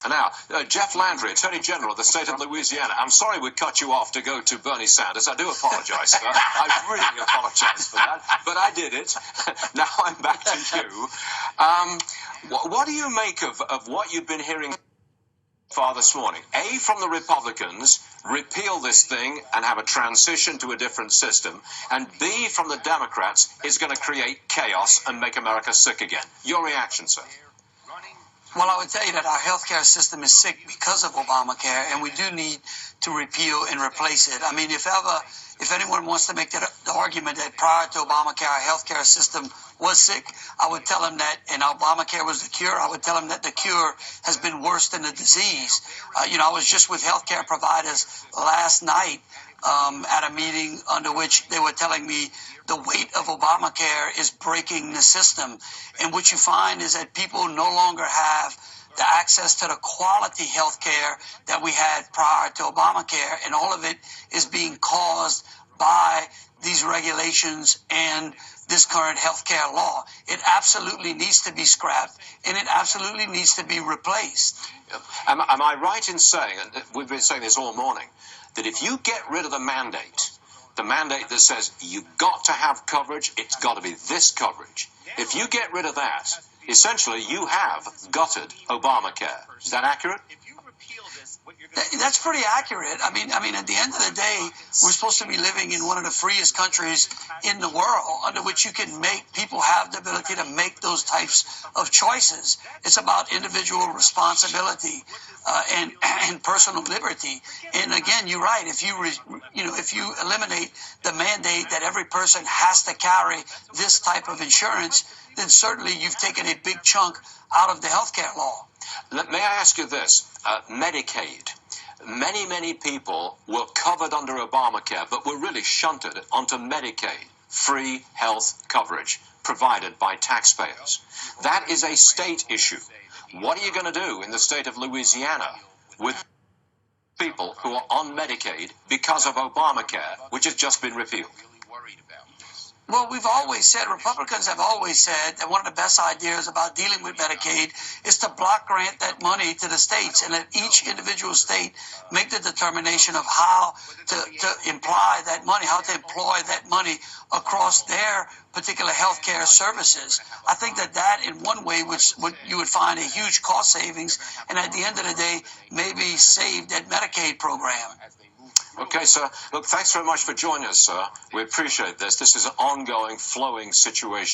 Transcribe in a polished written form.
Now, Jeff Landry, Attorney General of the state of Louisiana. I'm sorry we cut you off to go to Bernie Sanders. I do apologize, sir. I really apologize for that, but I did it. Now I'm back to you. What do you make of what you've been hearing far this morning? A, from the Republicans, repeal this thing and have a transition to a different system. And B, from the Democrats, is going to create chaos and make America sick again. Your reaction, sir? Well, I would tell you that our healthcare system is sick because of Obamacare, and we do need to repeal and replace it. I mean, if anyone wants to make the argument that prior to Obamacare, our healthcare system was sick, I would tell them that, and Obamacare was the cure, I would tell them that the cure has been worse than the disease. I was just with healthcare providers last night at a meeting under which they were telling me the weight of Obamacare is breaking the system. And what you find is that people no longer have the access to the quality health care that we had prior to Obamacare. And all of it is being caused by these regulations and this current health care law. It absolutely needs to be scrapped, and it absolutely needs to be replaced. Am I right in saying, and we've been saying this all morning, that if you get rid of the mandate that says you've got to have coverage, it's got to be this coverage, if you get rid of that, essentially you have gutted Obamacare. Is that accurate? That's pretty accurate. I mean, at the end of the day, we're supposed to be living in one of the freest countries in the world, under which people have the ability to make those types of choices. It's about individual responsibility and personal liberty. And again, you're right. If you eliminate the mandate that every person has to carry this type of insurance, then certainly you've taken a big chunk out of the healthcare law. May I ask you this? Medicaid. Many people were covered under Obamacare, but were really shunted onto Medicaid, free health coverage provided by taxpayers. That is a state issue. What are you going to do in the state of Louisiana with people who are on Medicaid because of Obamacare, which has just been repealed? Well, we've always said, Republicans have always said that one of the best ideas about dealing with Medicaid is to block grant that money to the states and let each individual state make the determination of how to imply that money, how to employ that money across their particular health care services. I think that in one way, you would find a huge cost savings, and at the end of the day, maybe save that Medicaid program. Okay, sir. Look, thanks very much for joining us, sir. We appreciate this. This is an ongoing, flowing situation.